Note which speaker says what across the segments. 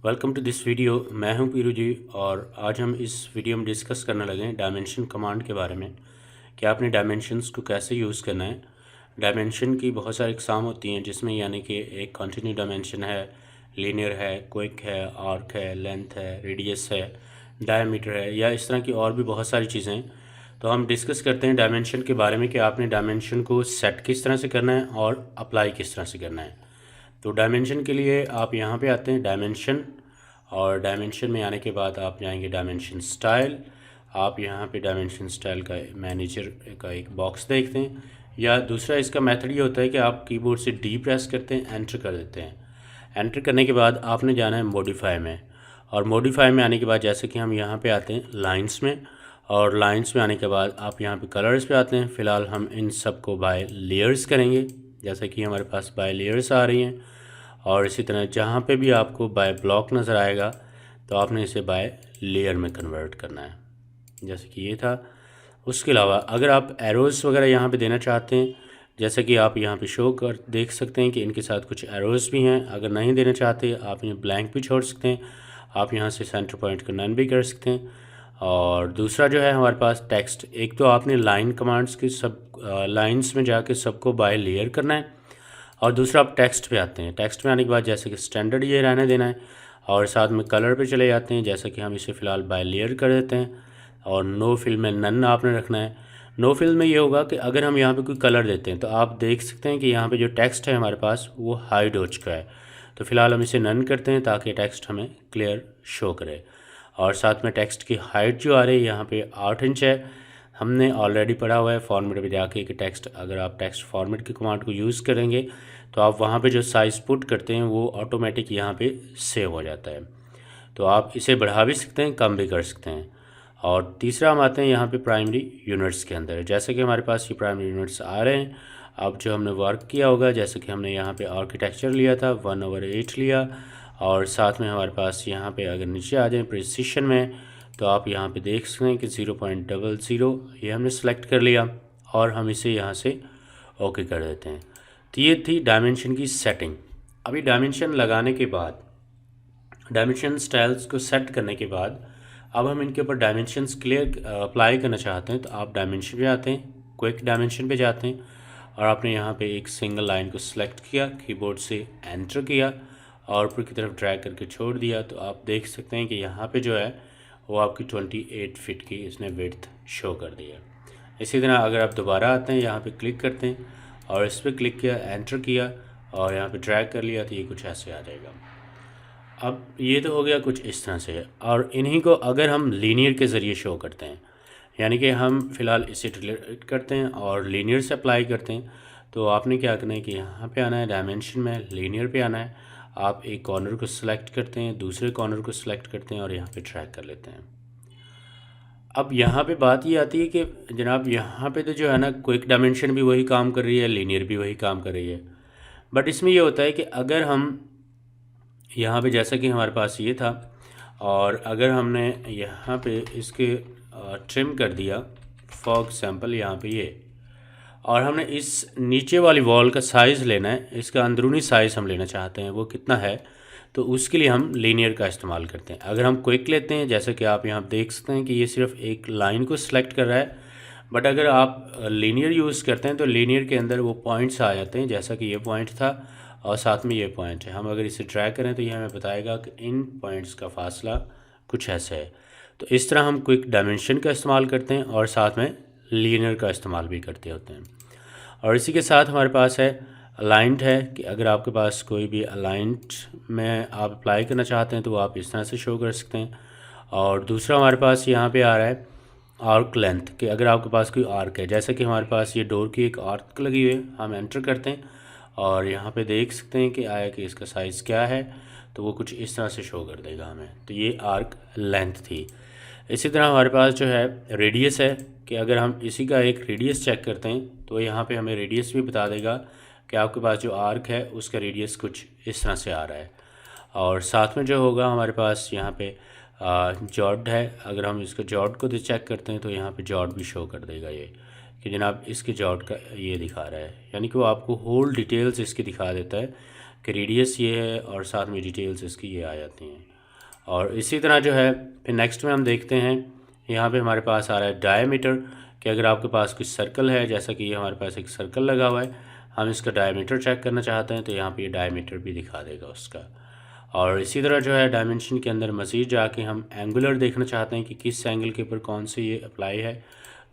Speaker 1: Welcome to this video. मैं हूं पीरू जी और आज हम इस वीडियो में डिस्कस करने लगे हैं डायमेंशन कमांड के बारे में कि आपने डायमेंशंस को कैसे यूज़ करना है। डायमेंशन की बहुत सारी इकसाम होती हैं जिसमें यानी कि एक कंटिन्यू डायमेंशन है, लीनियर है, क्विक है, आर्क है, लेंथ है, रेडियस है, डायमीटर है, या इस तरह की और भी बहुत सारी चीज़ें हैं। तो हम डिस्कस करते हैं डायमेंशन के बारे में कि आपने डायमेंशन को सेट किस तरह से करना है और अप्लाई किस तरह से करना है। तो डायमेंशन के लिए आप यहाँ पे आते हैं डायमेंशन, और डायमेंशन में आने के बाद आप जाएंगे डायमेंशन स्टाइल। आप यहाँ पे डायमेंशन स्टाइल का मैनेजर का एक बॉक्स देखते हैं, या दूसरा इसका मेथड ये होता है कि आप कीबोर्ड से डी प्रेस करते हैं, एंटर कर देते हैं। एंटर करने के बाद आपने जाना है मॉडिफाई में, और मॉडिफाई में आने के बाद जैसे कि हम यहाँ पे आते हैं लाइंस में, और लाइंस में आने के बाद आप यहाँ पे कलर्स पे आते हैं। फ़िलहाल हम इन सब को बाय लेयर्स करेंगे, जैसे कि हमारे पास बाय लेयर्स आ रही हैं। और इसी तरह जहाँ पे भी आपको बाय ब्लॉक नज़र आएगा तो आपने इसे बाय लेयर में कन्वर्ट करना है, जैसे कि ये था। उसके अलावा अगर आप एरोज़ वगैरह यहाँ पे देना चाहते हैं, जैसे कि आप यहाँ पे शो कर देख सकते हैं कि इनके साथ कुछ एरोज़ भी हैं। अगर नहीं देना चाहते आप इन्हें ब्लैंक भी छोड़ सकते हैं। आप यहाँ से सेंटर पॉइंट को नन भी कर सकते हैं। और दूसरा जो है हमारे पास टेक्स्ट, एक तो आपने लाइन कमांड्स की सब लाइन्स में जाके सबको बाय लेयर करना है, और दूसरा आप टेक्स्ट पे आते हैं। टेक्स्ट में आने के बाद जैसे कि स्टैंडर्ड ये रहने देना है, और साथ में कलर पे चले जाते हैं, जैसे कि हम इसे फ़िलहाल बाय लेयर कर देते हैं। और नो फिल में नन आपने रखना है। नो फिल में ये होगा कि अगर हम यहाँ पे कोई कलर देते हैं तो आप देख सकते हैं कि यहाँ पे जो टेक्स्ट है हमारे पास वो हाइड हो चुका है। तो फ़िलहाल हम इसे नन करते हैं ताकि टेक्स्ट हमें क्लियर शो करे। और साथ में टेक्स्ट की हाइट जो आ रही है यहाँ पे 8 इंच है। हमने ऑलरेडी पढ़ा हुआ है फॉर्मेट में जाके कि टेक्स्ट, अगर आप टेक्स्ट फॉर्मेट की कमांड को यूज़ करेंगे तो आप वहाँ पे जो साइज़ पुट करते हैं वो ऑटोमेटिक यहाँ पे सेव हो जाता है। तो आप इसे बढ़ा भी सकते हैं, कम भी कर सकते हैं। और तीसरा हम आते हैं यहाँ पे प्राइमरी यूनिट्स के अंदर, जैसे कि हमारे पास ये प्राइमरी यूनिट्स आ रहे हैं। अब जो हमने वर्क किया होगा, जैसे कि हमने यहाँ पे आर्किटेक्चर लिया था 1/8 लिया, और साथ में हमारे पास यहाँ पे अगर नीचे आ जाएँ प्रिसिशन में तो आप यहाँ पे देख सकते हैं कि 0.00 ये हमने सेलेक्ट कर लिया, और हम इसे यहाँ से ओके कर देते हैं। तो ये थी डायमेंशन की सेटिंग। अभी डायमेंशन लगाने के बाद, डायमेंशन स्टाइल्स को सेट करने के बाद, अब हम इनके ऊपर डायमेंशंस क्लियर अप्लाई करना चाहते हैं तो आप डायमेंशन पे आते हैं, क्विक डायमेंशन पे जाते हैं, और आपने यहाँ पे एक सिंगल लाइन को सिलेक्ट किया, कीबोर्ड से एंटर किया और ऊपर की तरफ ड्रैग करके छोड़ दिया। तो आप देख सकते हैं कि यहाँ पे जो है वो आपकी 28 फीट की इसने विड्थ शो कर दी है। इसी तरह अगर आप दोबारा आते हैं, यहाँ पे क्लिक करते हैं और इस पर क्लिक किया, एंटर किया और यहाँ पे ड्रैग कर लिया, तो ये कुछ ऐसे आ जाएगा। अब ये तो हो गया कुछ इस तरह से। और इन्हीं को अगर हम लीनियर के ज़रिए शो करते हैं, यानी कि हम फ़िलहाल इसे डिलीट करते हैं और लीनियर से अप्लाई करते हैं, तो आपने क्या करना है कि यहाँ पे आना है, डायमेंशन में लीनियर पे आना है। आप एक कॉर्नर को सिलेक्ट करते हैं, दूसरे कॉर्नर को सिलेक्ट करते हैं और यहाँ पे ट्रैक कर लेते हैं। अब यहाँ पे बात ये आती है कि जनाब यहाँ पे तो जो है ना, क्विक डायमेंशन भी वही काम कर रही है, लीनियर भी वही काम कर रही है। बट इसमें ये होता है कि अगर हम यहाँ पे, जैसा कि हमारे पास ये था, और अगर हमने यहाँ पे इसके ट्रिम कर दिया फॉर एग्जाम्पल यहाँ पे ये, और हमने इस नीचे वाली वॉल का साइज़ लेना है, इसका अंदरूनी साइज़ हम लेना चाहते हैं वो कितना है, तो उसके लिए हम लीनियर का इस्तेमाल करते हैं। अगर हम क्विक लेते हैं, जैसे कि आप यहाँ देख सकते हैं कि ये सिर्फ एक लाइन को सिलेक्ट कर रहा है, बट अगर आप लीनियर यूज़ करते हैं तो लीनियर के अंदर वो पॉइंट्स आ जाते हैं, जैसा कि ये पॉइंट था और साथ में ये पॉइंट है। हम अगर इसे ड्रैग करें तो ये हमें बताएगा कि इन पॉइंट्स का फासला कुछ ऐसा है। तो इस तरह हम क्विक डायमेंशन का इस्तेमाल करते हैं और साथ में लीनियर का इस्तेमाल भी करते होते हैं। और इसी के साथ हमारे पास है अलाइंड है, कि अगर आपके पास कोई भी अलाइंड में आप अप्लाई करना चाहते हैं तो वो आप इस तरह से शो कर सकते हैं। और दूसरा हमारे पास यहाँ पे आ रहा है आर्क लेंथ, कि अगर आपके पास कोई आर्क है, जैसे कि हमारे पास ये डोर की एक आर्क लगी हुई है, हम एंटर करते हैं और यहाँ पे देख सकते हैं कि आया कि इसका साइज़ क्या है, तो वो कुछ इस तरह से शो कर देगा हमें। तो ये आर्क लेंथ थी। इसी तरह हमारे पास जो है रेडियस है, कि अगर हम इसी का एक रेडियस चेक करते हैं तो यहाँ पे हमें रेडियस भी बता देगा कि आपके पास जो आर्क है उसका रेडियस कुछ इस तरह से आ रहा है। और साथ में जो होगा हमारे पास यहाँ पे जॉड है, अगर हम इसका जॉड को चेक करते हैं तो यहाँ पे जॉड भी शो कर देगा ये, कि जनाब इसके जॉड का ये दिखा रहा है, यानी कि वो आपको होल डिटेल्स इसकी दिखा देता है कि रेडियस ये है और साथ में डिटेल्स इसकी ये आ जाती हैं। और इसी तरह जो है फिर नेक्स्ट में हम देखते हैं, यहाँ पे हमारे पास आ रहा है डायमीटर, कि अगर आपके पास कुछ सर्कल है, जैसा कि ये हमारे पास एक सर्कल लगा हुआ है, हम इसका डायमीटर चेक करना चाहते हैं तो यहाँ पे ये डायमीटर भी दिखा देगा उसका। और इसी तरह जो है डायमेंशन के अंदर मज़ीद जाके हम एंगुलर देखना चाहते हैं कि किस एंगल के ऊपर कौन से ये अप्लाई है,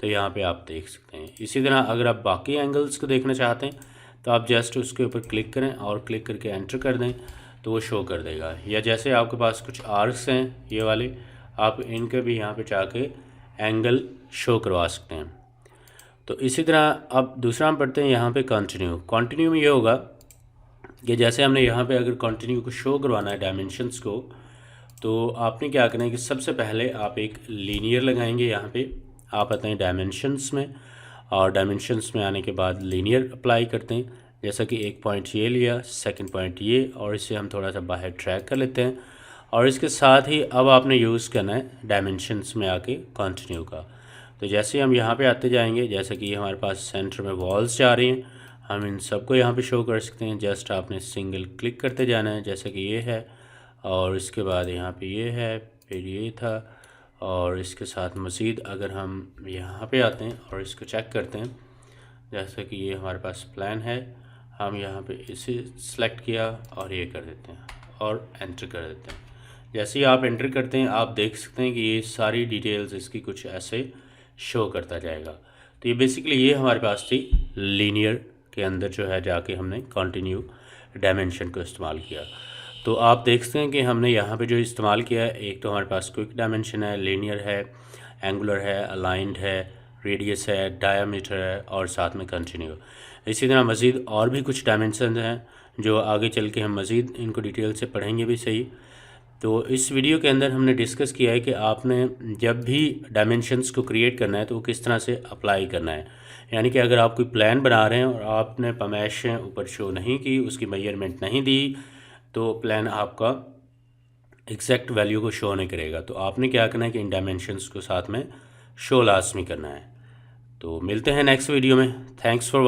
Speaker 1: तो यहाँ पे आप देख सकते हैं। इसी तरह अगर आप बाकी एंगल्स को देखना चाहते हैं तो आप जस्ट उसके ऊपर क्लिक करें और क्लिक करके एंटर कर दें तो वो शो कर देगा। या जैसे आपके पास कुछ आर्क्स हैं ये वाले, आप इनके भी यहाँ पे जाके एंगल शो करवा सकते हैं। तो इसी तरह अब दूसरा हम पढ़ते हैं यहाँ पे कंटिन्यू। कंटिन्यू में ये होगा कि जैसे हमने यहाँ पे अगर कंटिन्यू को शो करवाना है डायमेंशंस को, तो आपने क्या करना है कि सबसे पहले आप एक लीनियर लगाएंगे। यहाँ पे आप आते हैं डायमेंशंस में, और डायमेंशंस में आने के बाद लीनियर अप्लाई करते हैं। जैसा कि एक पॉइंट ये लिया, सेकंड पॉइंट ये, और इसे हम थोड़ा सा बाहर ट्रैक कर लेते हैं। और इसके साथ ही अब आपने यूज़ करना है डायमेंशंस में आके कंटिन्यू का। तो जैसे हम यहाँ पे आते जाएंगे, जैसे कि हमारे पास सेंटर में वॉल्स जा रही हैं, हम इन सबको यहाँ पे शो कर सकते हैं। जस्ट आपने सिंगल क्लिक करते जाना है, जैसे कि ये है, और इसके बाद यहाँ पे ये है, फिर ये था, और इसके साथ मज़ीद अगर हम यहाँ पे आते हैं और इसको चेक करते हैं, जैसे कि ये हमारे पास प्लान है, हम यहाँ पे इसे सिलेक्ट किया और ये कर देते हैं और एंटर कर देते हैं। जैसे ही आप एंटर करते हैं आप देख सकते हैं कि ये सारी डिटेल्स इसकी कुछ ऐसे शो करता जाएगा। तो ये बेसिकली ये हमारे पास थी लीनियर के अंदर जो है जाके हमने कंटिन्यू डायमेंशन को इस्तेमाल किया। तो आप देखते हैं कि हमने यहाँ पे जो इस्तेमाल किया है, एक तो हमारे पास क्विक डायमेंशन है, लीनियर है, एंगुलर है, अलाइंड है, रेडियस है, डायमीटर है और साथ में कंटिन्यू। इसी तरह मज़ीद और भी कुछ डायमेंशन हैं जो आगे चल के हम मज़ीद इनको डिटेल से पढ़ेंगे भी सही। तो इस वीडियो के अंदर हमने डिस्कस किया है कि आपने जब भी डायमेंशंस को क्रिएट करना है तो वो किस तरह से अप्लाई करना है। यानी कि अगर आप कोई प्लान बना रहे हैं और आपने पैमाइशें ऊपर शो नहीं की, उसकी मेजरमेंट नहीं दी, तो प्लान आपका एग्जैक्ट वैल्यू को शो नहीं करेगा। तो आपने क्या करना है कि इन डायमेंशंस को साथ में शो लाजमी करना है। तो मिलते हैं नेक्स्ट वीडियो में। Thanks for